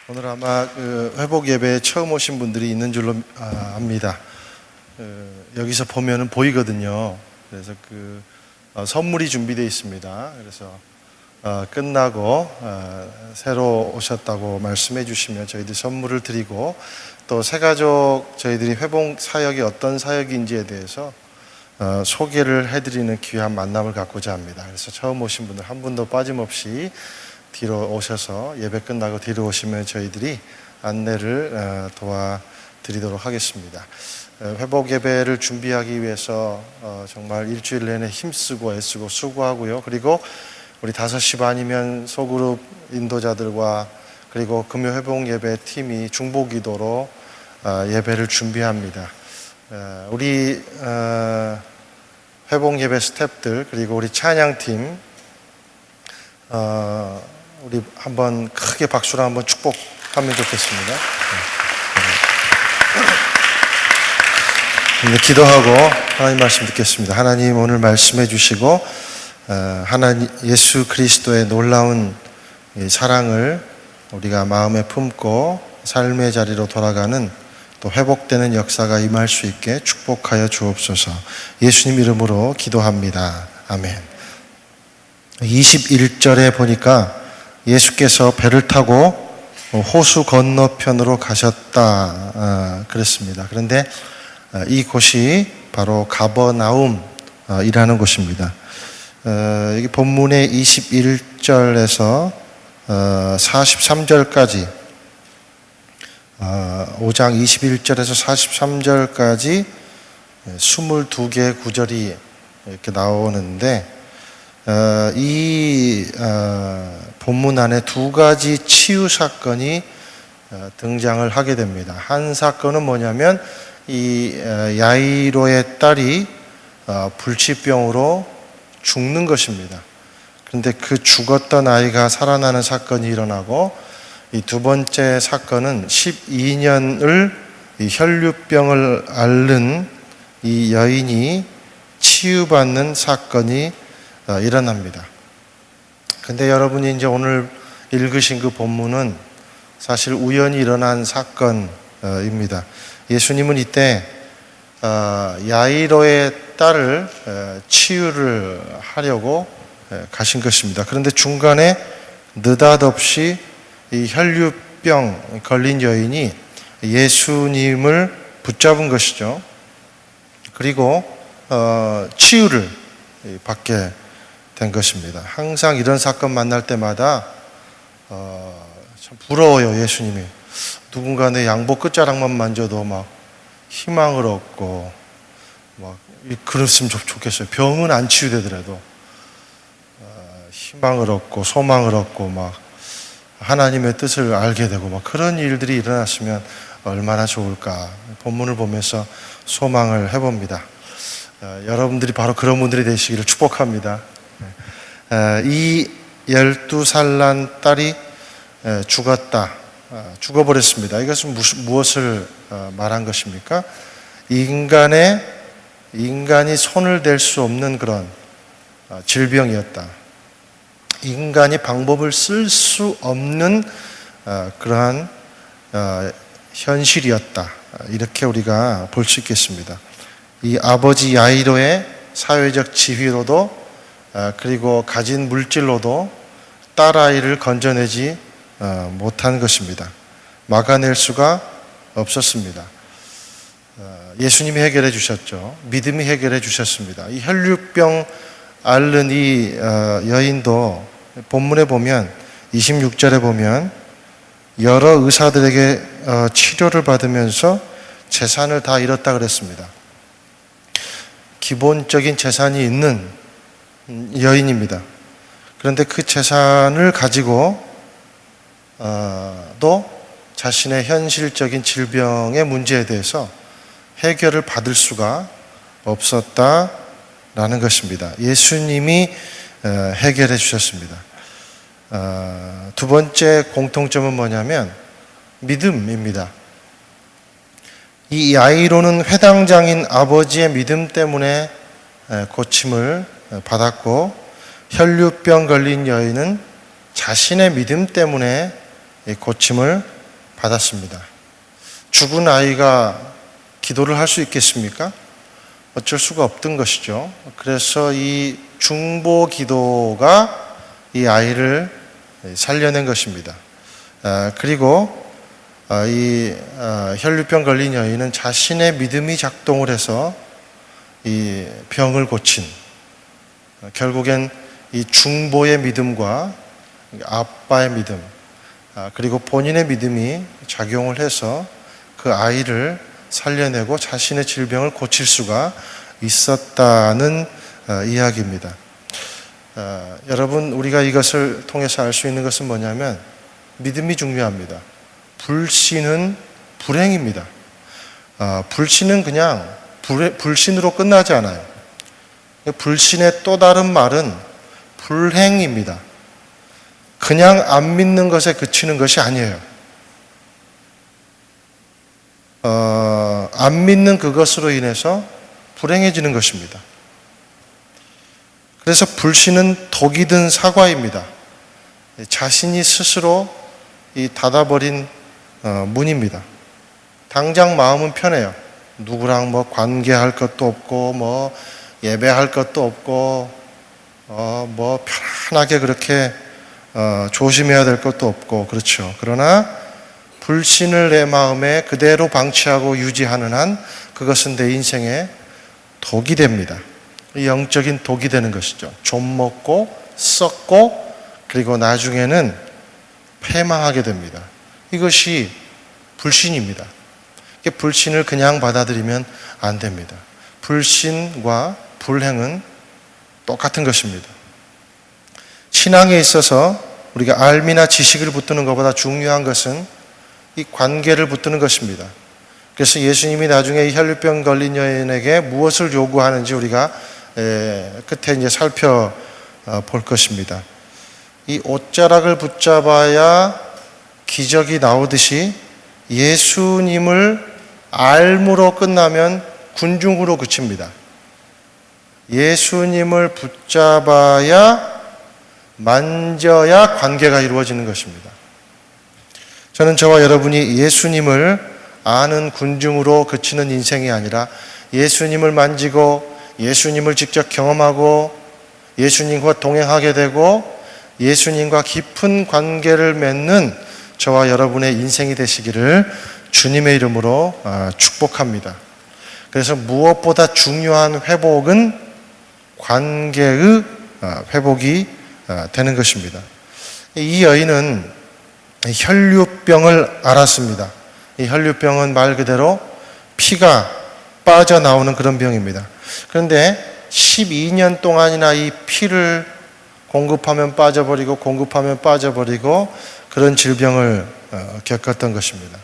오늘 아마 회복 예배에 처음 오신 분들이 있는 줄로 압니다. 여기서 보면은 보이거든요. 그래서 선물이 준비되어 있습니다. 그래서 끝나고 새로 오셨다고 말씀해 주시면 저희들이 선물을 드리고, 또 새가족 저희들이 회복 사역이 어떤 사역인지에 대해서 소개를 해드리는 귀한 만남을 갖고자 합니다. 그래서 처음 오신 분들 한 분도 빠짐없이 뒤로 오셔서 예배 끝나고 뒤로 오시면 저희들이 안내를 도와드리도록 하겠습니다. 회복 예배를 준비하기 위해서 정말 일주일 내내 힘쓰고 애쓰고 수고하고요. 그리고 우리 5시 반이면 소그룹 인도자들과 그리고 금요 회복 예배 팀이 중보기도로 예배를 준비합니다. 우리 회복 예배 스태프들 그리고 우리 찬양팀 우리 한번 크게 박수로 한번 축복하면 좋겠습니다. 기도하고 하나님 말씀 듣겠습니다. 하나님 오늘 말씀해 주시고 하나님 예수 그리스도의 놀라운 사랑을 우리가 마음에 품고 삶의 자리로 돌아가는 또 회복되는 역사가 임할 수 있게 축복하여 주옵소서. 예수님 이름으로 기도합니다. 아멘. 21절에 보니까 예수께서 배를 타고 호수 건너편으로 가셨다 그랬습니다. 그런데 이곳이 바로 가버나움이라는 곳입니다. 여기 본문의 21절에서 43절까지 5장 21절에서 43절까지 22개의 구절이 이렇게 나오는데 이 본문 안에 두 가지 치유 사건이 등장을 하게 됩니다. 한 사건은 뭐냐면 이 야이로의 딸이 불치병으로 죽는 것입니다. 그런데 그 죽었던 아이가 살아나는 사건이 일어나고, 이 두 번째 사건은 12년을 이 혈류병을 앓는 이 여인이 치유받는 사건이 일어납니다. 근데 여러분이 이제 오늘 읽으신 그 본문은 사실 우연히 일어난 사건입니다. 예수님은 이때 야이로의 딸을 치유를 하려고 가신 것입니다. 그런데 중간에 느닷없이 이 혈류병 걸린 여인이 예수님을 붙잡은 것이죠. 그리고 치유를 받게 된 것입니다. 항상 이런 사건 만날 때마다 참 부러워요. 예수님이 누군가 내 양복 끝자락만 만져도 막 희망을 얻고 막 그랬으면 좋겠어요. 병은 안 치유되더라도 희망을 얻고 소망을 얻고 막 하나님의 뜻을 알게 되고 막 그런 일들이 일어났으면 얼마나 좋을까. 본문을 보면서 소망을 해봅니다. 여러분들이 바로 그런 분들이 되시기를 축복합니다. 이 12살 난 딸이 죽었다. 죽어버렸습니다. 이것은 무엇을 말한 것입니까? 인간이 손을 댈 수 없는 그런 질병이었다. 인간이 방법을 쓸 수 없는 그러한 현실이었다. 이렇게 우리가 볼 수 있겠습니다. 이 아버지 야이로의 사회적 지위로도 그리고 가진 물질로도 딸아이를 건져내지 못한 것입니다. 막아낼 수가 없었습니다. 예수님이 해결해 주셨죠. 믿음이 해결해 주셨습니다. 이 혈류병 앓는 이 여인도 본문에 보면 26절에 보면 여러 의사들에게 치료를 받으면서 재산을 다 잃었다 그랬습니다. 기본적인 재산이 있는 여인입니다. 그런데 그 재산을 가지고 또 자신의 현실적인 질병의 문제에 대해서 해결을 받을 수가 없었다라는 것입니다. 예수님이 해결해 주셨습니다. 두 번째 공통점은 뭐냐면 믿음입니다. 이 야이로는 회당장인 아버지의 믿음 때문에 고침을 받았고, 혈류병 걸린 여인은 자신의 믿음 때문에 이 고침을 받았습니다. 죽은 아이가 기도를 할 수 있겠습니까? 어쩔 수가 없던 것이죠. 그래서 이 중보 기도가 이 아이를 살려낸 것입니다. 그리고 이 혈류병 걸린 여인은 자신의 믿음이 작동을 해서 이 병을 고친, 결국엔 이 중보의 믿음과 아빠의 믿음, 그리고 본인의 믿음이 작용을 해서 그 아이를 살려내고 자신의 질병을 고칠 수가 있었다는 이야기입니다. 여러분, 우리가 이것을 통해서 알 수 있는 것은 뭐냐면 믿음이 중요합니다. 불신은 불행입니다. 불신은 그냥 불신으로 끝나지 않아요. 불신의 또 다른 말은 불행입니다. 그냥 안 믿는 것에 그치는 것이 아니에요. 안 믿는 그것으로 인해서 불행해지는 것입니다. 그래서 불신은 독이 든 사과입니다. 자신이 스스로 닫아버린 문입니다. 당장 마음은 편해요. 누구랑 뭐 관계할 것도 없고, 뭐 예배할 것도 없고, 뭐 편하게 그렇게 조심해야 될 것도 없고, 그렇죠. 그러나 불신을 내 마음에 그대로 방치하고 유지하는 한 그것은 내 인생의 독이 됩니다. 영적인 독이 되는 것이죠. 좀 먹고 썩고 그리고 나중에는 패망하게 됩니다. 이것이 불신입니다. 불신을 그냥 받아들이면 안 됩니다. 불신과 불행은 똑같은 것입니다. 신앙에 있어서 우리가 알미나 지식을 붙드는 것보다 중요한 것은 이 관계를 붙드는 것입니다. 그래서 예수님이 나중에 이 혈류병 걸린 여인에게 무엇을 요구하는지 우리가 끝에 이제 살펴볼 것입니다. 이 옷자락을 붙잡아야 기적이 나오듯이 예수님을 알므로 끝나면 군중으로 그칩니다. 예수님을 붙잡아야, 만져야 관계가 이루어지는 것입니다. 저는 저와 여러분이 예수님을 아는 군중으로 그치는 인생이 아니라 예수님을 만지고 예수님을 직접 경험하고 예수님과 동행하게 되고 예수님과 깊은 관계를 맺는 저와 여러분의 인생이 되시기를 주님의 이름으로 축복합니다. 그래서 무엇보다 중요한 회복은 관계의 회복이 되는 것입니다. 이 여인은 혈류병을 앓았습니다. 이 혈류병은 말 그대로 피가 빠져나오는 그런 병입니다. 그런데 12년 동안이나 이 피를 공급하면 빠져버리고 공급하면 빠져버리고 그런 질병을 겪었던 것입니다.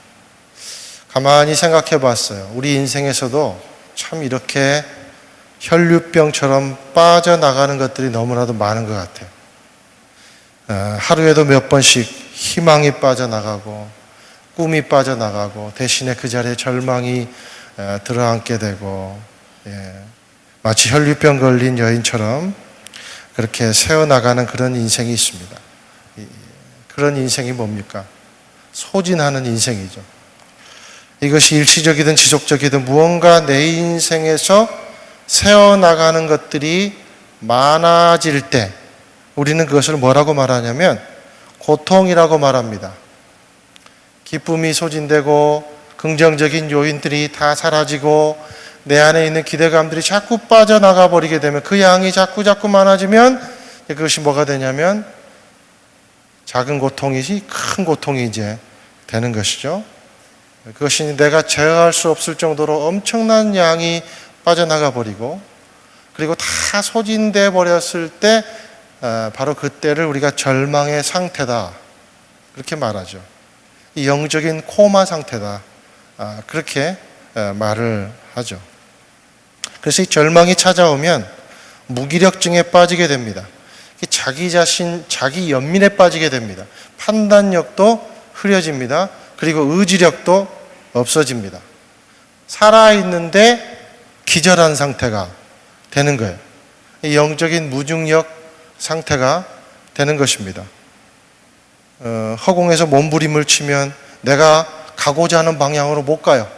가만히 생각해 봤어요. 우리 인생에서도 참 이렇게 혈류병처럼 빠져나가는 것들이 너무나도 많은 것 같아요. 하루에도 몇 번씩 희망이 빠져나가고 꿈이 빠져나가고 대신에 그 자리에 절망이 들어앉게 되고, 마치 혈류병 걸린 여인처럼 그렇게 새어나가는 그런 인생이 있습니다. 그런 인생이 뭡니까? 소진하는 인생이죠. 이것이 일시적이든 지속적이든 무언가 내 인생에서 새어나가는 것들이 많아질 때 우리는 그것을 뭐라고 말하냐면 고통이라고 말합니다. 기쁨이 소진되고 긍정적인 요인들이 다 사라지고 내 안에 있는 기대감들이 자꾸 빠져나가 버리게 되면, 그 양이 자꾸 많아지면 그것이 뭐가 되냐면 작은 고통이지 큰 고통이 이제 되는 것이죠. 그것이 내가 제어할 수 없을 정도로 엄청난 양이 빠져나가 버리고, 그리고 다 소진돼 버렸을 때 바로 그때를 우리가 절망의 상태다 그렇게 말하죠. 이 영적인 코마 상태다 그렇게 말을 하죠. 그래서 이 절망이 찾아오면 무기력증에 빠지게 됩니다. 자기 자신, 자기 연민에 빠지게 됩니다. 판단력도 흐려집니다. 그리고 의지력도 없어집니다. 살아있는데 기절한 상태가 되는 거예요. 영적인 무중력 상태가 되는 것입니다. 허공에서 몸부림을 치면 내가 가고자 하는 방향으로 못 가요.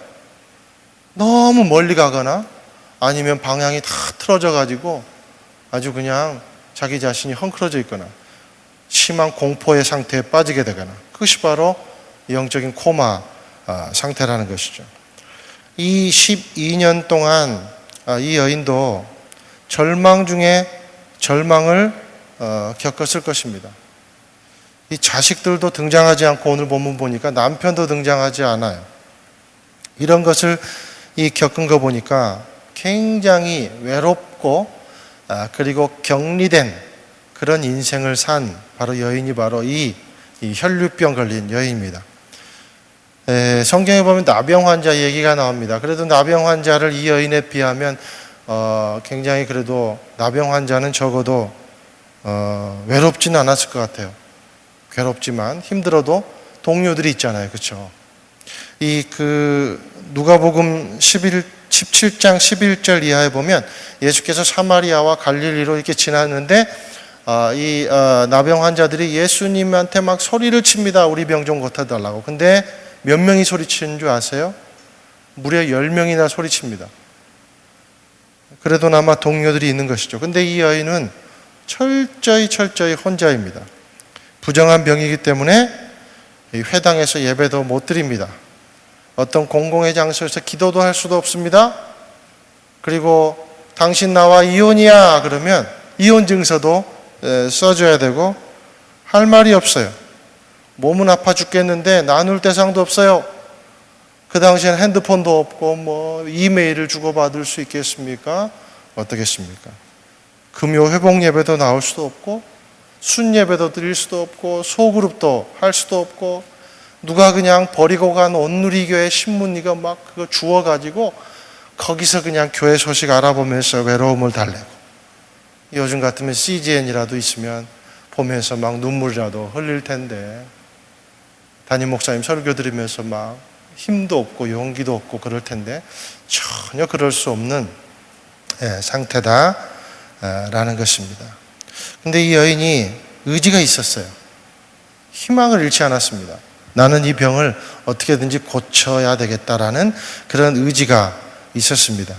너무 멀리 가거나 아니면 방향이 다 틀어져 가지고 아주 그냥 자기 자신이 헝클어져 있거나 심한 공포의 상태에 빠지게 되거나, 그것이 바로 영적인 코마 상태라는 것이죠. 이 12년 동안 이 여인도 절망 중에 절망을 겪었을 것입니다. 이 자식들도 등장하지 않고 오늘 본문 보니까 남편도 등장하지 않아요. 이런 것을 겪은 거 보니까 굉장히 외롭고 그리고 격리된 그런 인생을 산 바로 여인이 바로 이 혈류병 걸린 여인입니다. 성경에 보면 나병 환자 얘기가 나옵니다. 그래도 나병 환자를 이 여인에 비하면 굉장히 그래도 나병 환자는 적어도 외롭지는 않았을 것 같아요. 괴롭지만 힘들어도 동료들이 있잖아요. 그렇죠? 누가복음 17장 11절 이하에 보면 예수께서 사마리아와 갈릴리로 이렇게 지났는데 나병 환자들이 예수님한테 막 소리를 칩니다. 우리 병 좀 고쳐달라고. 근데 몇 명이 소리치는 줄 아세요? 무려 10명이나 소리칩니다. 그래도 아마 동료들이 있는 것이죠. 근데 이 여인은 철저히 혼자입니다. 부정한 병이기 때문에 회당에서 예배도 못 드립니다. 어떤 공공의 장소에서 기도도 할 수도 없습니다. 그리고 당신 나와 이혼이야 그러면 이혼 증서도 써줘야 되고 할 말이 없어요. 몸은 아파 죽겠는데 나눌 대상도 없어요. 그 당시엔 핸드폰도 없고 이메일을 주고받을 수 있겠습니까? 어떻겠습니까? 금요 회복 예배도 나올 수도 없고 순 예배도 드릴 수도 없고 소그룹도 할 수도 없고 누가 그냥 버리고 간 온누리교회 신문이가 막 그거 주워가지고 거기서 그냥 교회 소식 알아보면서 외로움을 달래고, 요즘 같으면 CGN이라도 있으면 보면서 막 눈물이라도 흘릴 텐데 담임 목사님 설교 들으면서 막 힘도 없고 용기도 없고 그럴 텐데 전혀 그럴 수 없는 상태다라는 것입니다. 근데 이 여인이 의지가 있었어요. 희망을 잃지 않았습니다. 나는 이 병을 어떻게든지 고쳐야 되겠다라는 그런 의지가 있었습니다.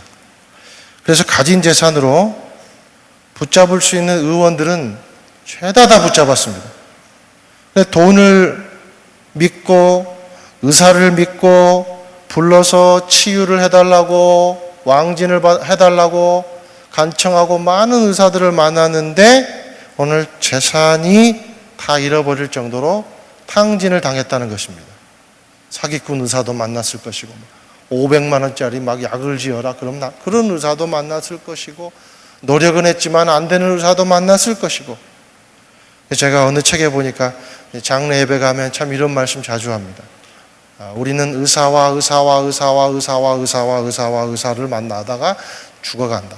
그래서 가진 재산으로 붙잡을 수 있는 의원들은 죄다 다 붙잡았습니다. 돈을 믿고 의사를 믿고 불러서 치유를 해달라고 왕진을 해달라고 간청하고 많은 의사들을 만났는데 오늘 재산이 다 잃어버릴 정도로 탕진을 당했다는 것입니다. 사기꾼 의사도 만났을 것이고 500만 원짜리 막 약을 지어라 그런 의사도 만났을 것이고 노력은 했지만 안 되는 의사도 만났을 것이고, 제가 어느 책에 보니까 장례 예배 가면 참 이런 말씀 자주 합니다. 우리는 의사를 만나다가 죽어간다.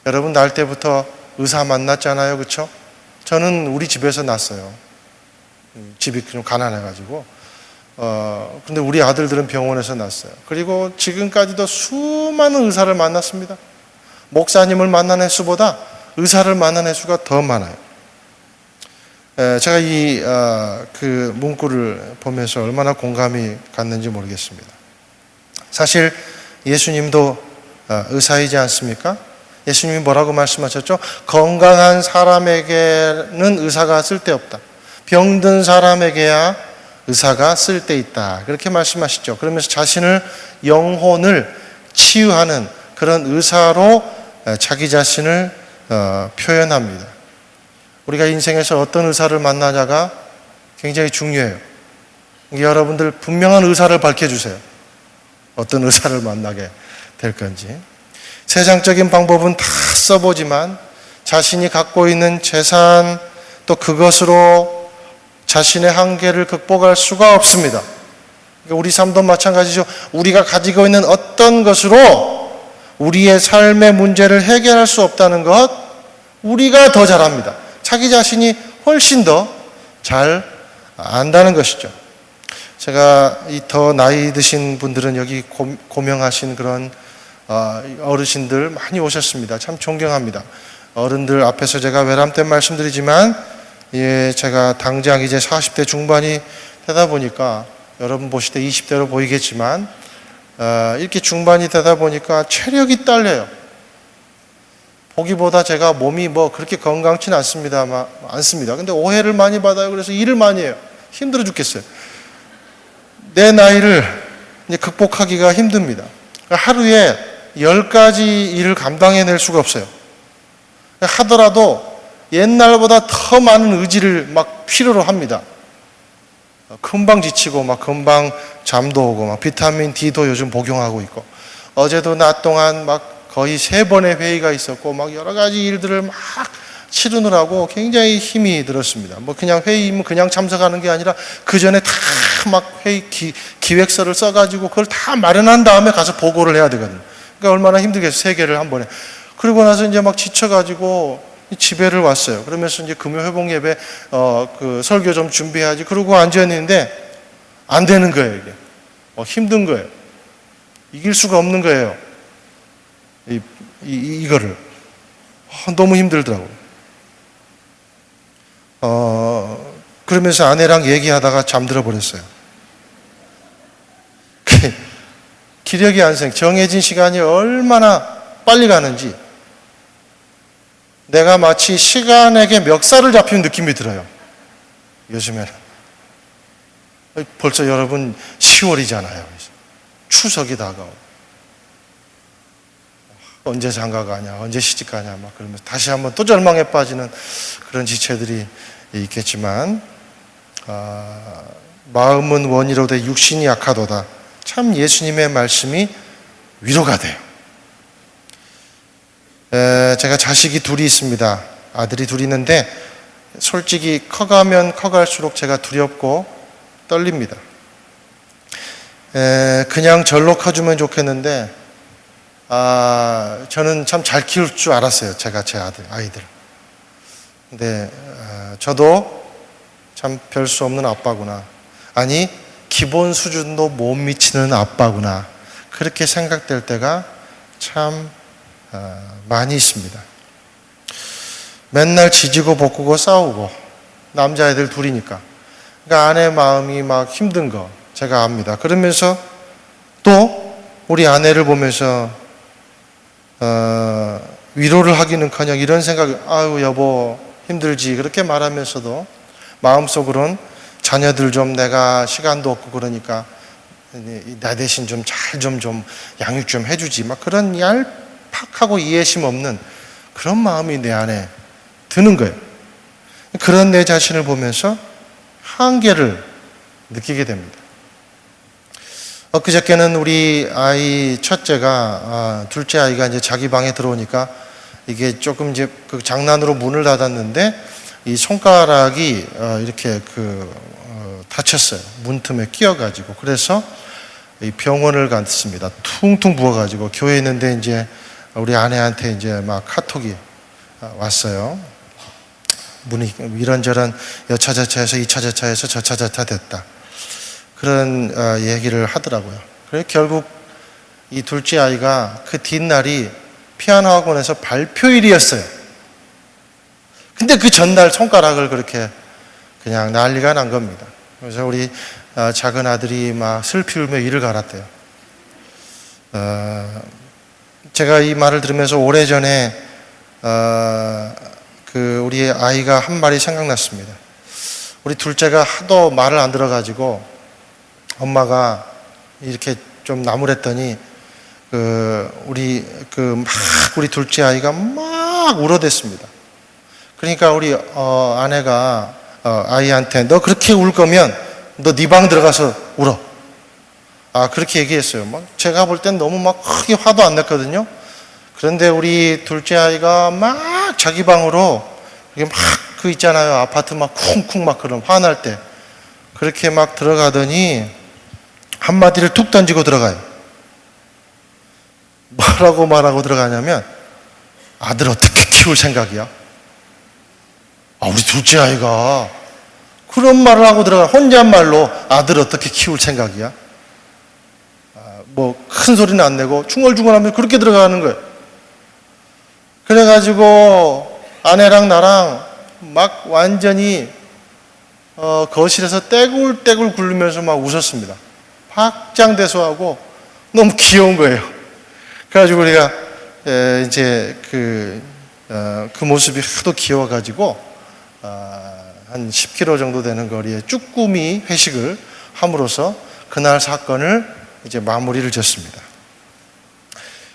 여러분 날 때부터 의사 만났잖아요. 그렇죠? 저는 우리 집에서 났어요. 집이 좀 가난해가지고 근데 우리 아들들은 병원에서 났어요. 그리고 지금까지도 수많은 의사를 만났습니다. 목사님을 만난 횟수보다 의사를 만난 횟수가 더 많아요. 제가 그 문구를 보면서 얼마나 공감이 갔는지 모르겠습니다. 사실 예수님도 의사이지 않습니까? 예수님이 뭐라고 말씀하셨죠? 건강한 사람에게는 의사가 쓸데없다. 병든 사람에게야 의사가 쓸데있다. 그렇게 말씀하시죠. 그러면서 자신을 영혼을 치유하는 그런 의사로 자기 자신을 표현합니다. 우리가 인생에서 어떤 의사를 만나냐가 굉장히 중요해요. 여러분들 분명한 의사를 밝혀주세요. 어떤 의사를 만나게 될 건지. 세상적인 방법은 다 써보지만 자신이 갖고 있는 재산 또 그것으로 자신의 한계를 극복할 수가 없습니다. 우리 삶도 마찬가지죠. 우리가 가지고 있는 어떤 것으로 우리의 삶의 문제를 해결할 수 없다는 것, 우리가 더 잘합니다. 자기 자신이 훨씬 더 잘 안다는 것이죠. 제가 더 나이 드신 분들은 여기 고명하신 그런 어르신들 많이 오셨습니다. 참 존경합니다. 어른들 앞에서 제가 외람된 말씀드리지만 예, 제가 당장 이제 40대 중반이 되다 보니까 여러분 보실 때 20대로 보이겠지만 이렇게 중반이 되다 보니까 체력이 딸려요. 보기보다 제가 몸이 뭐 그렇게 건강치는 않습니다. 근데 오해를 많이 받아요. 그래서 일을 많이 해요. 힘들어 죽겠어요. 내 나이를 이제 극복하기가 힘듭니다. 하루에 10가지 일을 감당해낼 수가 없어요. 하더라도 옛날보다 더 많은 의지를 막 필요로 합니다. 금방 지치고 막 금방 잠도 오고 막 비타민 D도 요즘 복용하고 있고 어제도 낮 동안 막 거의 3번의 회의가 있었고 막 여러 가지 일들을 막 치르느라고 굉장히 힘이 들었습니다. 뭐 그냥 회의면 그냥 참석하는 게 아니라 그 전에 다 막 회의 기획서를 써가지고 그걸 다 마련한 다음에 가서 보고를 해야 되거든요. 그러니까 얼마나 힘들겠어요. 3개를 한 번에. 그러고 나서 이제 막 지쳐가지고 집에를 왔어요. 그러면서 이제 금요 회복 예배 그 설교 좀 준비해야지. 그러고 앉아있는데 안 되는 거예요. 이게 힘든 거예요. 이길 수가 없는 거예요. 이거를 너무 힘들더라고요. 그러면서 아내랑 얘기하다가 잠들어 버렸어요. 기력이 안 생. 정해진 시간이 얼마나 빨리 가는지 내가 마치 시간에게 멱살을 잡힌 느낌이 들어요. 요즘에는. 벌써 여러분 10월이잖아요. 추석이 다가오고. 언제 장가 가냐, 언제 시집 가냐, 막 그러면서 다시 한번 또 절망에 빠지는 그런 지체들이 있겠지만, 마음은 원이로되 육신이 약하도다. 참 예수님의 말씀이 위로가 돼요. 제가 자식이 둘이 있습니다. 아들이 둘이 있는데 솔직히 커가면 커갈수록 제가 두렵고 떨립니다. 그냥 절로 커주면 좋겠는데 저는 참 잘 키울 줄 알았어요. 제가 제 아이들. 근데 저도 참 별 수 없는 아빠구나. 아니 기본 수준도 못 미치는 아빠구나. 그렇게 생각될 때가 참 많이 있습니다. 맨날 지지고 볶고 싸우고 남자애들 둘이니까 그러니까 아내 마음이 막 힘든 거 제가 압니다. 그러면서 또 우리 아내를 보면서 위로를 하기는커녕 이런 생각이 아유 여보 힘들지 그렇게 말하면서도 마음속으로는 자녀들 좀 내가 시간도 없고 그러니까 나 대신 좀 잘 좀 양육 좀 해주지 막 그런 얄팍하고 이해심 없는 그런 마음이 내 안에 드는 거예요. 그런 내 자신을 보면서 한계를 느끼게 됩니다. 엊그저께는 우리 아이 첫째가 둘째 아이가 이제 자기 방에 들어오니까 이게 조금 이제 그 장난으로 문을 닫았는데 이 손가락이 이렇게 다쳤어요. 문틈에 끼어가지고 그래서 이 병원을 갔습니다. 퉁퉁 부어가지고 교회에 있는데 이제 우리 아내한테 이제 막 카톡이 왔어요. 문이 이런저런 여차저차해서 2차저차해서 저차저차 됐다. 그런 얘기를 하더라고요. 그래서 결국 이 둘째 아이가 그 뒷날이 피아노 학원에서 발표일이었어요. 근데 그 전날 손가락을 그렇게 그냥 난리가 난 겁니다. 그래서 우리 작은 아들이 막 슬피 울며 이를 갈았대요. 제가 이 말을 들으면서 오래전에 우리 아이가 한 말이 생각났습니다. 우리 둘째가 하도 말을 안 들어가지고 엄마가 이렇게 좀 나무랬더니 우리 둘째 아이가 막 울어댔습니다. 그러니까 우리 아내가 아이한테 너 그렇게 울 거면 너 네 방 들어가서 울어. 그렇게 얘기했어요. 막 제가 볼 땐 너무 막 크게 화도 안 냈거든요. 그런데 우리 둘째 아이가 막 자기 방으로 막 그 있잖아요. 아파트 막 쿵쿵 막 그런 화날 때 그렇게 막 들어가더니 한마디를 툭 던지고 들어가요. 뭐라고 말하고 들어가냐면 아들 어떻게 키울 생각이야? 우리 둘째 아이가 그런 말을 하고 들어가 혼잣말로 아들 어떻게 키울 생각이야? 뭐 큰 소리는 안 내고 중얼중얼하면서 그렇게 들어가는 거예요. 그래가지고 아내랑 나랑 막 완전히 거실에서 떼굴떼굴 굴르면서 막 웃었습니다. 박장대소하고 너무 귀여운 거예요. 그래가지고 우리가 이제 그 모습이 하도 귀여워가지고 한 10km 정도 되는 거리에 쭈꾸미 회식을 함으로써 그날 사건을 이제 마무리를 지었습니다.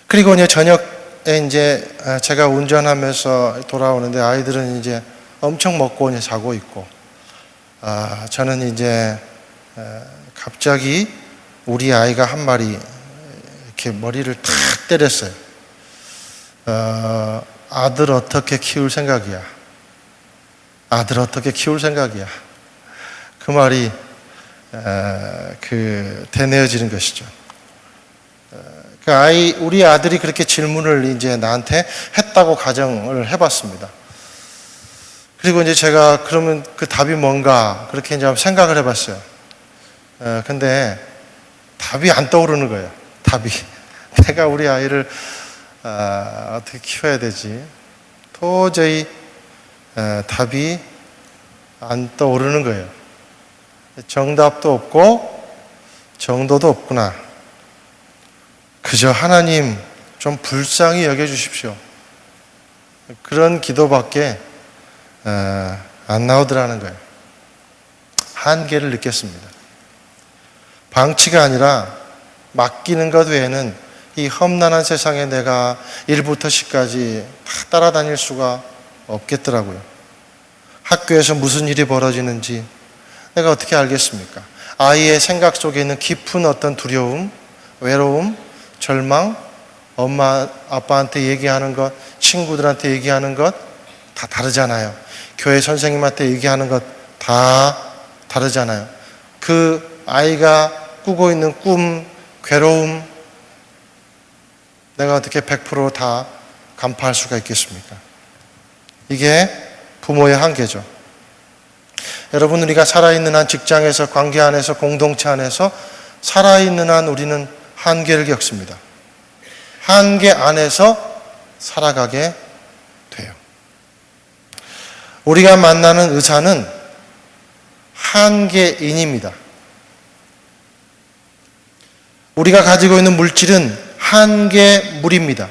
그리고 이제 저녁에 이제 제가 운전하면서 돌아오는데 아이들은 이제 엄청 먹고 이제 자고 있고, 저는 이제 갑자기 우리 아이가 한 마리 이렇게 머리를 탁 때렸어요. 아들 어떻게 키울 생각이야? 아들 어떻게 키울 생각이야? 그 말이 되뇌어지는 것이죠. 우리 아들이 그렇게 질문을 이제 나한테 했다고 가정을 해봤습니다. 그리고 이제 제가 그러면 그 답이 뭔가 그렇게 이제 생각을 해봤어요. 근데 답이 안 떠오르는 거예요. 답이. 내가 우리 아이를 어떻게 키워야 되지? 도저히 답이 안 떠오르는 거예요. 정답도 없고 정도도 없구나. 그저 하나님 좀 불쌍히 여겨주십시오. 그런 기도밖에 안 나오더라는 거예요. 한계를 느꼈습니다. 방치가 아니라 맡기는 것 외에는 이 험난한 세상에 내가 1부터 10까지 다 따라다닐 수가 없겠더라고요. 학교에서 무슨 일이 벌어지는지 내가 어떻게 알겠습니까? 아이의 생각 속에 있는 깊은 어떤 두려움, 외로움, 절망, 엄마, 아빠한테 얘기하는 것, 친구들한테 얘기하는 것 다 다르잖아요. 교회 선생님한테 얘기하는 것 다 다르잖아요. 그 아이가 꾸고 있는 꿈, 괴로움, 내가 어떻게 100% 다 간파할 수가 있겠습니까? 이게 부모의 한계죠. 여러분, 우리가 살아있는 한 직장에서, 관계 안에서, 공동체 안에서 살아있는 한 우리는 한계를 겪습니다. 한계 안에서 살아가게 돼요. 우리가 만나는 의사는 한계인입니다. 우리가 가지고 있는 물질은 한계물입니다.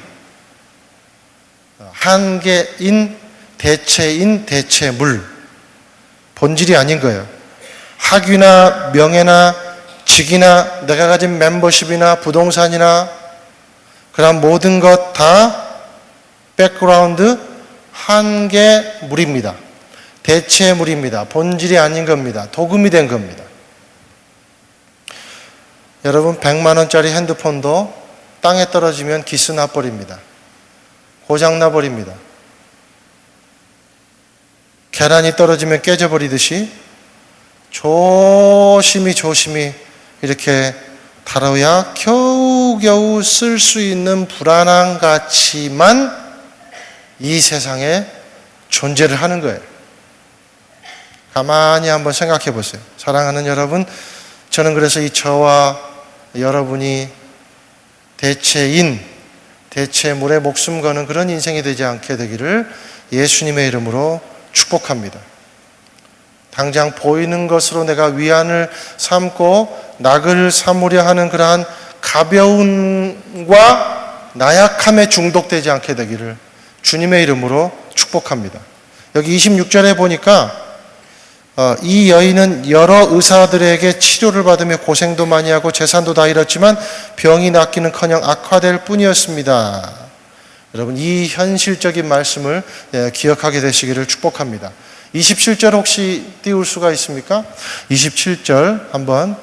한계인, 대체물. 본질이 아닌 거예요. 학위나 명예나 직이나 내가 가진 멤버십이나 부동산이나 그런 모든 것 다 백그라운드 한계물입니다. 대체물입니다. 본질이 아닌 겁니다. 도금이 된 겁니다. 여러분, 100만 원짜리 핸드폰도 땅에 떨어지면 기스 나버립니다. 고장 나버립니다. 계란이 떨어지면 깨져버리듯이 조심히 이렇게 다뤄야 겨우겨우 쓸 수 있는 불안한 가치만 이 세상에 존재를 하는 거예요. 가만히 한번 생각해 보세요. 사랑하는 여러분, 저는 그래서 이 저와 여러분이 대체물에 목숨 거는 그런 인생이 되지 않게 되기를 예수님의 이름으로 축복합니다. 당장 보이는 것으로 내가 위안을 삼고 낙을 삼으려 하는 그러한 가벼움과 나약함에 중독되지 않게 되기를 주님의 이름으로 축복합니다. 여기 26절에 보니까 이 여인은 여러 의사들에게 치료를 받으며 고생도 많이 하고 재산도 다 잃었지만 병이 낫기는커녕 악화될 뿐이었습니다. 여러분, 이 현실적인 말씀을 기억하게 되시기를 축복합니다. 27절 혹시 띄울 수가 있습니까? 27절 한번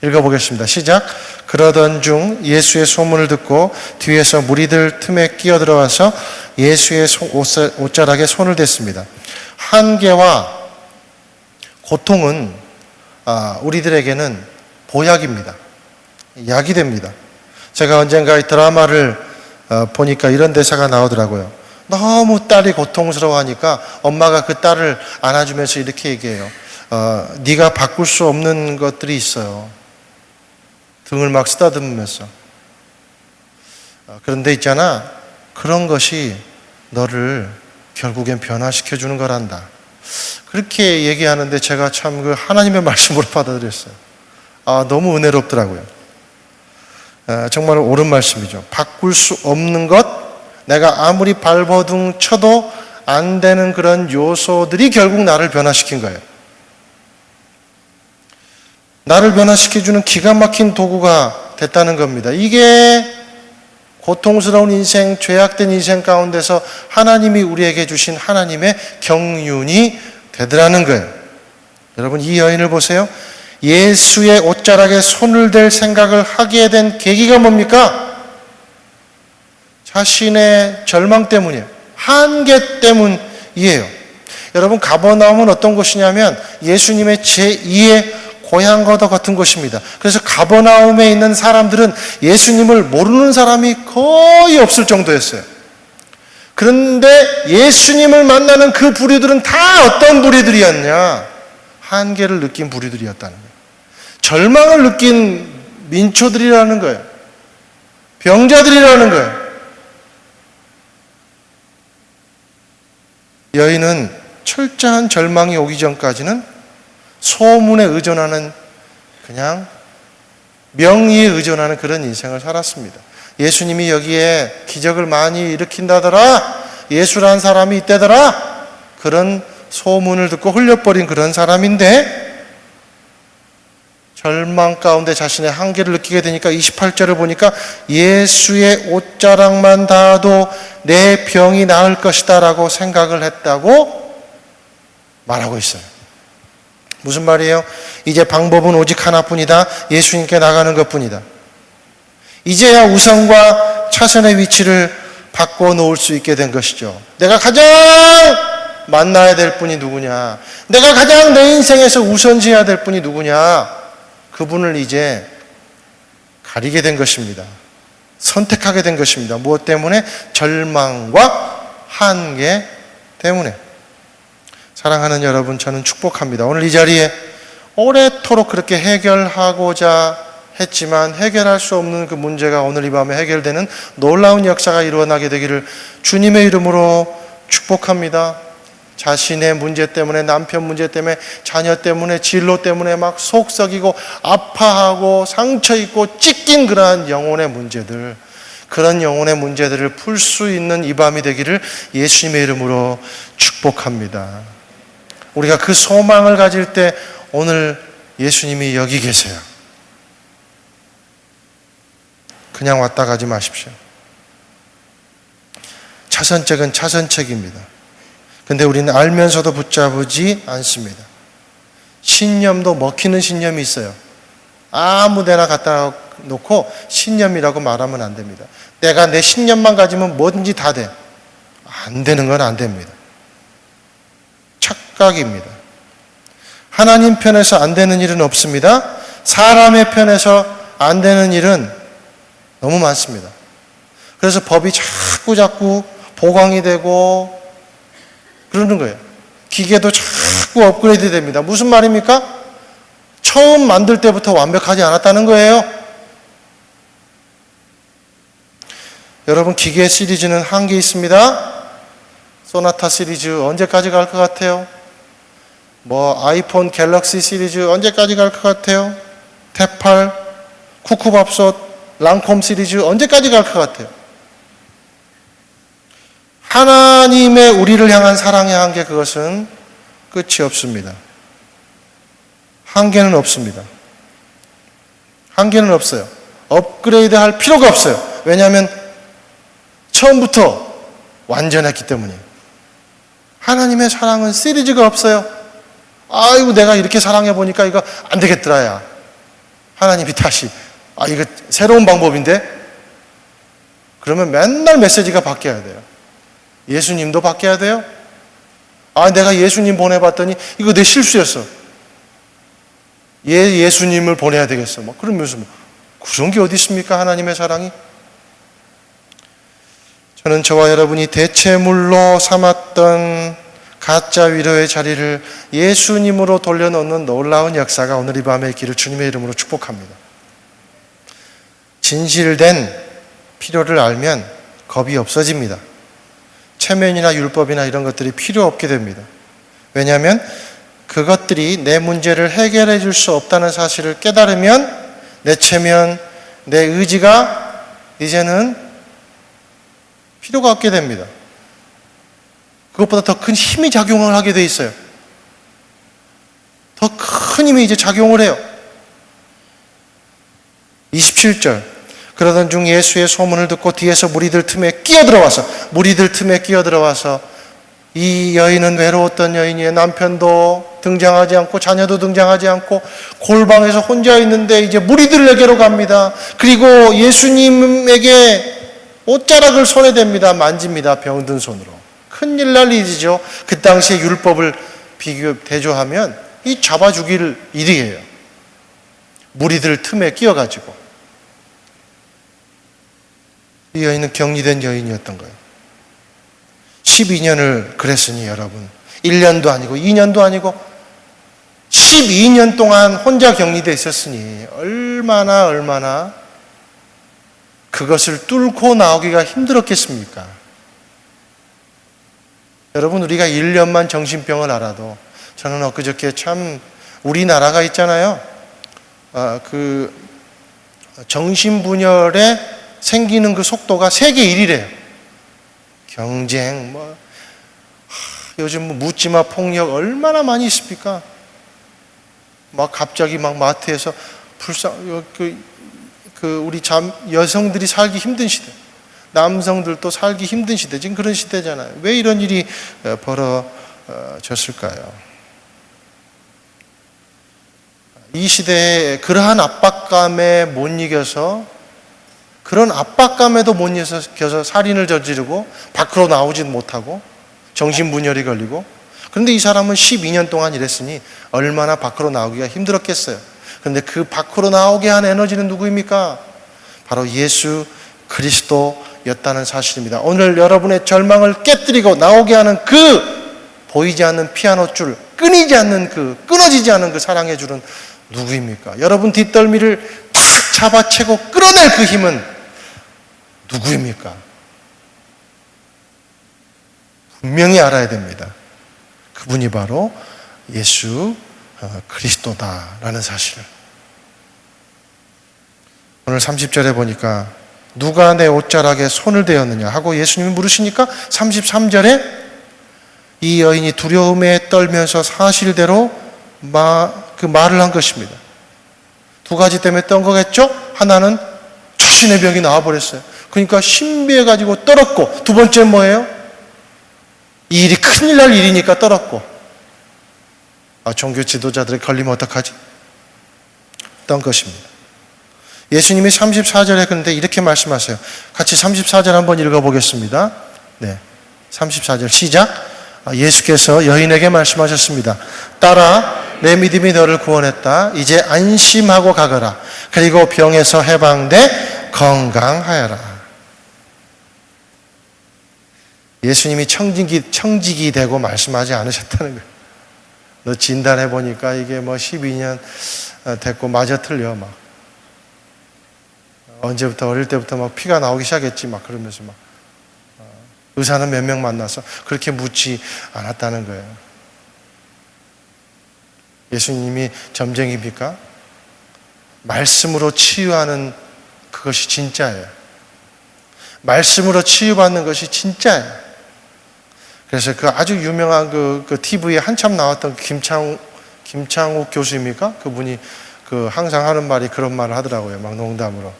읽어보겠습니다. 시작. 그러던 중 예수의 소문을 듣고 뒤에서 무리들 틈에 끼어들어와서 예수의 옷자락에 손을 댔습니다. 한계와 고통은 우리들에게는 보약입니다. 약이 됩니다. 제가 언젠가 이 드라마를 보니까 이런 대사가 나오더라고요. 너무 딸이 고통스러워하니까 엄마가 그 딸을 안아주면서 이렇게 얘기해요. 네가 바꿀 수 없는 것들이 있어요. 등을 막 쓰다듬으면서. 그런데 있잖아, 그런 것이 너를 결국엔 변화시켜 주는 거란다. 그렇게 얘기하는데 제가 참 그 하나님의 말씀으로 받아들였어요. 너무 은혜롭더라고요. 정말 옳은 말씀이죠. 바꿀 수 없는 것, 내가 아무리 발버둥 쳐도 안 되는 그런 요소들이 결국 나를 변화시킨 거예요. 나를 변화시켜주는 기가 막힌 도구가 됐다는 겁니다. 이게 고통스러운 인생, 죄악된 인생 가운데서 하나님이 우리에게 주신 하나님의 경륜이 되더라는 거예요. 여러분, 이 여인을 보세요. 예수의 옷자락에 손을 댈 생각을 하게 된 계기가 뭡니까? 자신의 절망 때문이에요. 한계 때문이에요. 여러분, 가버나움은 어떤 곳이냐면 예수님의 제2의 고향과도 같은 곳입니다. 그래서 가버나움에 있는 사람들은 예수님을 모르는 사람이 거의 없을 정도였어요. 그런데 예수님을 만나는 그 부류들은 다 어떤 부류들이었냐? 한계를 느낀 부류들이었다는 거예요. 절망을 느낀 민초들이라는 거예요. 병자들이라는 거예요. 여인은 철저한 절망이 오기 전까지는 소문에 의존하는, 그냥 명의에 의존하는 그런 인생을 살았습니다. 예수님이 여기에 기적을 많이 일으킨다더라, 예수란 사람이 있다더라, 그런 소문을 듣고 흘려버린 그런 사람인데, 절망 가운데 자신의 한계를 느끼게 되니까 28절을 보니까 예수의 옷자락만 닿아도 내 병이 나을 것이다 라고 생각을 했다고 말하고 있어요. 무슨 말이에요? 이제 방법은 오직 하나뿐이다. 예수님께 나가는 것뿐이다. 이제야 우선과 차선의 위치를 바꿔놓을 수 있게 된 것이죠. 내가 가장 만나야 될 분이 누구냐? 내가 가장 내 인생에서 우선지어야 될 분이 누구냐? 그분을 이제 가리게 된 것입니다. 선택하게 된 것입니다. 무엇 때문에? 절망과 한계 때문에. 사랑하는 여러분, 저는 축복합니다. 오늘 이 자리에 오래도록 그렇게 해결하고자 했지만 해결할 수 없는 그 문제가 오늘 이 밤에 해결되는 놀라운 역사가 일어나게 되기를 주님의 이름으로 축복합니다. 자신의 문제 때문에, 남편 문제 때문에, 자녀 때문에, 진로 때문에 막 속썩이고 아파하고 상처 입고 찢긴 그러한 영혼의 문제들, 그런 영혼의 문제들을 풀 수 있는 이 밤이 되기를 예수님의 이름으로 축복합니다. 우리가 그 소망을 가질 때 오늘 예수님이 여기 계세요. 그냥 왔다 가지 마십시오. 차선책은 차선책입니다. 근데 우리는 알면서도 붙잡지 않습니다. 신념도 먹히는 신념이 있어요. 아무 데나 갖다 놓고 신념이라고 말하면 안 됩니다. 내가 내 신념만 가지면 뭐든지 다 돼. 안 되는 건 안 됩니다. 착각입니다. 하나님 편에서 안 되는 일은 없습니다. 사람의 편에서 안 되는 일은 너무 많습니다. 그래서 법이 자꾸 보강이 되고 그러는 거예요. 기계도 자꾸 업그레이드 됩니다. 무슨 말입니까? 처음 만들 때부터 완벽하지 않았다는 거예요. 여러분, 기계 시리즈는 한계 있습니다. 소나타 시리즈 언제까지 갈 것 같아요? 아이폰 갤럭시 시리즈 언제까지 갈 것 같아요? 탭8, 쿠쿠밥솥, 랑콤 시리즈 언제까지 갈 것 같아요? 하나님의 우리를 향한 사랑의 한계, 그것은 끝이 없습니다. 한계는 없습니다. 한계는 없어요. 업그레이드 할 필요가 없어요. 왜냐하면 처음부터 완전했기 때문이에요. 하나님의 사랑은 시리즈가 없어요. 아이고, 내가 이렇게 사랑해 보니까 이거 안 되겠더라, 야. 하나님이 다시, 이거 새로운 방법인데? 그러면 맨날 메시지가 바뀌어야 돼요. 예수님도 바뀌어야 돼요. 내가 예수님 보내봤더니 이거 내 실수였어. 예수님을 보내야 되겠어. 그러면서 그런 게 어디 있습니까? 하나님의 사랑이. 저는 저와 여러분이 대체물로 삼았던 가짜 위로의 자리를 예수님으로 돌려놓는 놀라운 역사가 오늘 이 밤에 있기를 주님의 이름으로 축복합니다. 진실된 필요를 알면 겁이 없어집니다. 체면이나 율법이나 이런 것들이 필요 없게 됩니다. 왜냐하면 그것들이 내 문제를 해결해 줄 수 없다는 사실을 깨달으면 내 체면, 내 의지가 이제는 필요가 없게 됩니다. 그것보다 더 큰 힘이 작용을 하게 돼 있어요. 더 큰 힘이 이제 작용을 해요. 27절. 그러던 중 예수의 소문을 듣고 뒤에서 무리들 틈에 끼어들어와서 이 여인은 외로웠던 여인이에요. 남편도 등장하지 않고 자녀도 등장하지 않고 골방에서 혼자 있는데 이제 무리들에게로 갑니다. 그리고 예수님에게 옷자락을 손에 댑니다. 만집니다. 병든 손으로. 큰일 날 일이죠. 그 당시에 율법을 대조하면 이 잡아 죽일 일이에요. 무리들 틈에 끼어가지고. 이 여인은 격리된 여인이었던 거예요. 12년을 그랬으니 여러분, 1년도 아니고 2년도 아니고 12년 동안 혼자 격리되어 있었으니 얼마나 그것을 뚫고 나오기가 힘들었겠습니까? 여러분, 우리가 1년만 정신병을 알아도, 저는 엊그저께 참 우리나라가 있잖아요. 그 정신분열에 생기는 그 속도가 세계 1위래요. 경쟁, 요즘 묻지마 폭력 얼마나 많이 있습니까? 막 갑자기 막 마트에서 우리 여성들이 살기 힘든 시대, 남성들도 살기 힘든 시대, 지금 그런 시대잖아요. 왜 이런 일이 벌어졌을까요? 이 시대에 그러한 압박감에 못 이겨서, 그런 압박감에도 못 이겨서 살인을 저지르고 밖으로 나오지 못하고 정신분열이 걸리고, 그런데 이 사람은 12년 동안 일했으니 얼마나 밖으로 나오기가 힘들었겠어요. 그런데 그 밖으로 나오게 한 에너지는 누구입니까? 바로 예수 그리스도였다는 사실입니다. 오늘 여러분의 절망을 깨뜨리고 나오게 하는 그 보이지 않는 피아노 줄, 끊어지지 않는 그 사랑의 줄은 누구입니까? 여러분 뒷덜미를 탁 잡아채고 끌어낼 그 힘은 누구입니까? 분명히 알아야 됩니다. 그분이 바로 예수 그리스도다라는 사실을. 오늘 30절에 보니까 누가 내 옷자락에 손을 대었느냐 하고 예수님이 물으시니까 33절에 이 여인이 두려움에 떨면서 사실대로 그 말을 한 것입니다. 두 가지 때문에 떤 거겠죠? 하나는 자신의 병이 나와버렸어요. 그러니까 신비해가지고 떨었고, 두 번째는 뭐예요? 이 일이 큰일 날 일이니까 떨었고, 종교 지도자들에 걸리면 어떡하지? 떤 것입니다. 예수님이 34절에 그런데 이렇게 말씀하세요. 같이 34절 한번 읽어보겠습니다. 네, 34절 시작. 예수께서 여인에게 말씀하셨습니다. 딸아, 내 믿음이 너를 구원했다. 이제 안심하고 가거라. 그리고 병에서 해방돼 건강하여라. 예수님이 청직이 되고 말씀하지 않으셨다는 거예요. 너 진단해보니까 이게 12년 됐고 맞아 틀려. 언제부터, 어릴 때부터 피가 나오기 시작했지 그러면서 의사는 몇 명 만나서 그렇게 묻지 않았다는 거예요. 예수님이 점쟁이입니까? 말씀으로 치유하는 그것이 진짜예요. 말씀으로 치유받는 것이 진짜예요. 그래서 그 아주 유명한 그 TV에 한참 나왔던 김창욱 교수입니까? 그분이 항상 하는 말이 그런 말을 하더라고요. 농담으로.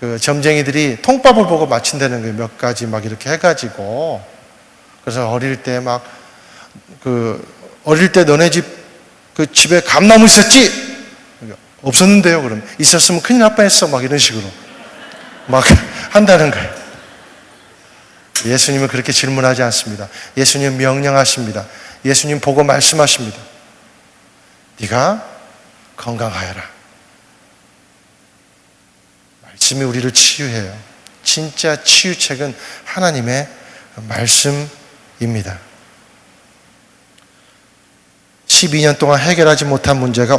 그 점쟁이들이 통밥을 보고 맞춘다는 거예요. 몇 가지 이렇게 해가지고. 그래서 어릴 때 어릴 때 너네 집에 감나무 있었지? 없었는데요. 그럼 있었으면 큰일 날 뻔했어. 이런 식으로 한다는 거예요. 예수님은 그렇게 질문하지 않습니다. 예수님은 명령하십니다. 예수님 보고 말씀하십니다. 네가 건강하여라. 말씀이 우리를 치유해요. 진짜 치유책은 하나님의 말씀입니다. 12년 동안 해결하지 못한 문제가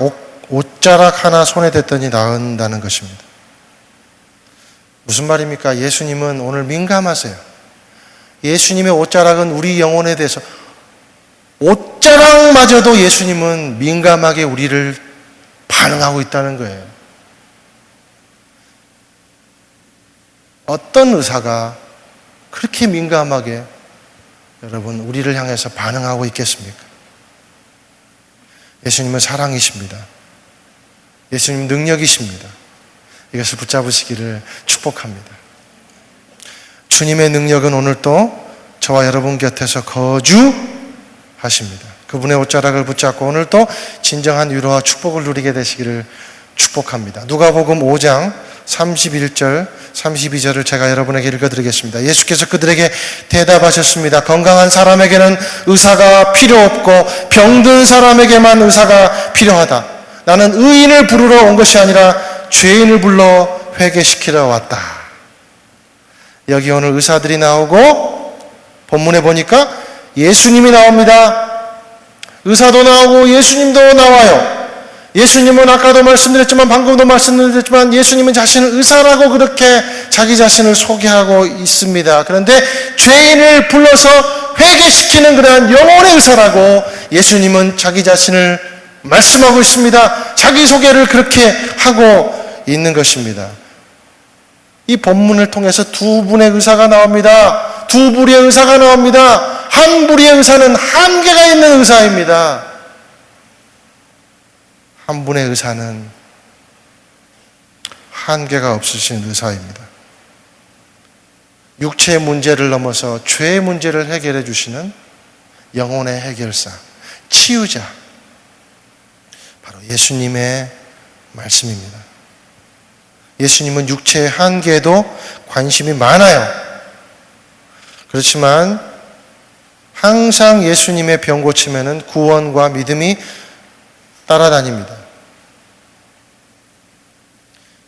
옷자락 하나 손에 댔더니 나은다는 것입니다. 무슨 말입니까? 예수님은 오늘 민감하세요. 예수님의 옷자락은 우리 영혼에 대해서, 옷자락마저도 예수님은 민감하게 우리를 반응하고 있다는 거예요. 어떤 의사가 그렇게 민감하게 여러분 우리를 향해서 반응하고 있겠습니까? 예수님은 사랑이십니다. 예수님 능력이십니다. 이것을 붙잡으시기를 축복합니다. 주님의 능력은 오늘도 저와 여러분 곁에서 거주하십니다. 그분의 옷자락을 붙잡고 오늘도 진정한 위로와 축복을 누리게 되시기를 축복합니다. 누가복음 5장 31절, 32절을 제가 여러분에게 읽어드리겠습니다. 예수께서 그들에게 대답하셨습니다. 건강한 사람에게는 의사가 필요 없고 병든 사람에게만 의사가 필요하다. 나는 의인을 부르러 온 것이 아니라 죄인을 불러 회개시키러 왔다. 여기 오늘 의사들이 나오고 본문에 보니까 예수님이 나옵니다. 의사도 나오고 예수님도 나와요. 예수님은 아까도 말씀드렸지만 방금도 말씀드렸지만 예수님은 자신을 의사라고 그렇게 자기 자신을 소개하고 있습니다. 그런데 죄인을 불러서 회개시키는 그러한 영혼의 의사라고 예수님은 자기 자신을 말씀하고 있습니다. 자기 소개를 그렇게 하고 있는 것입니다. 이 본문을 통해서 두 분의 의사가 나옵니다. 두 부류의 의사가 나옵니다. 한 부류의 의사는 한계가 있는 의사입니다. 한 분의 의사는 한계가 없으신 의사입니다. 육체의 문제를 넘어서 죄의 문제를 해결해 주시는 영혼의 해결사, 치유자, 바로 예수님의 말씀입니다. 예수님은 육체의 한계에도 관심이 많아요. 그렇지만 항상 예수님의 병 고침에는 구원과 믿음이 따라다닙니다.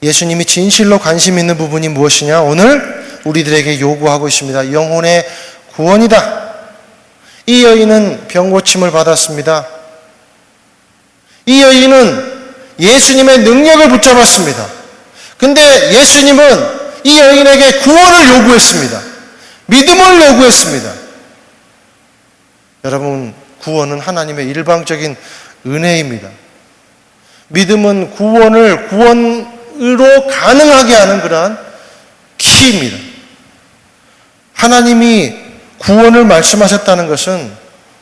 예수님이 진실로 관심 있는 부분이 무엇이냐? 오늘 우리들에게 요구하고 있습니다. 영혼의 구원이다. 이 여인은 병 고침을 받았습니다. 이 여인은 예수님의 능력을 붙잡았습니다. 근데 예수님은 이 여인에게 구원을 요구했습니다. 믿음을 요구했습니다. 여러분, 구원은 하나님의 일방적인 은혜입니다. 믿음은 구원을 구원으로 가능하게 하는 그러한 키입니다. 하나님이 구원을 말씀하셨다는 것은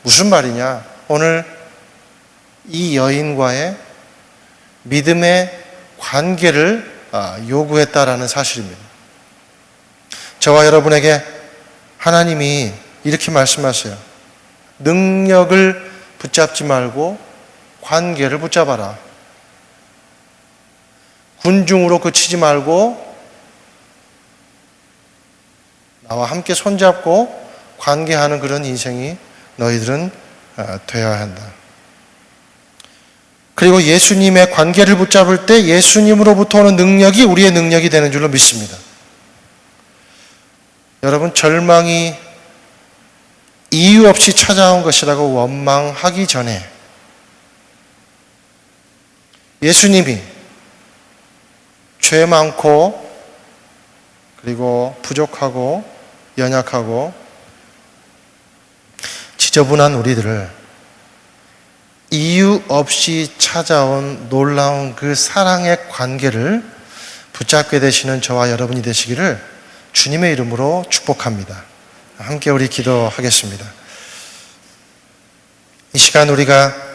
무슨 말이냐? 오늘 이 여인과의 믿음의 관계를 요구했다라는 사실입니다. 저와 여러분에게 하나님이 이렇게 말씀하세요. 능력을 붙잡지 말고 관계를 붙잡아라. 군중으로 그치지 말고 나와 함께 손잡고 관계하는 그런 인생이 너희들은 되어야 한다. 그리고 예수님의 관계를 붙잡을 때 예수님으로부터 오는 능력이 우리의 능력이 되는 줄로 믿습니다. 여러분, 절망이 이유 없이 찾아온 것이라고 원망하기 전에 예수님이 죄 많고 그리고 부족하고 연약하고 지저분한 우리들을 이유 없이 찾아온 놀라운 그 사랑의 관계를 붙잡게 되시는 저와 여러분이 되시기를 주님의 이름으로 축복합니다. 함께 우리 기도하겠습니다. 이 시간 우리가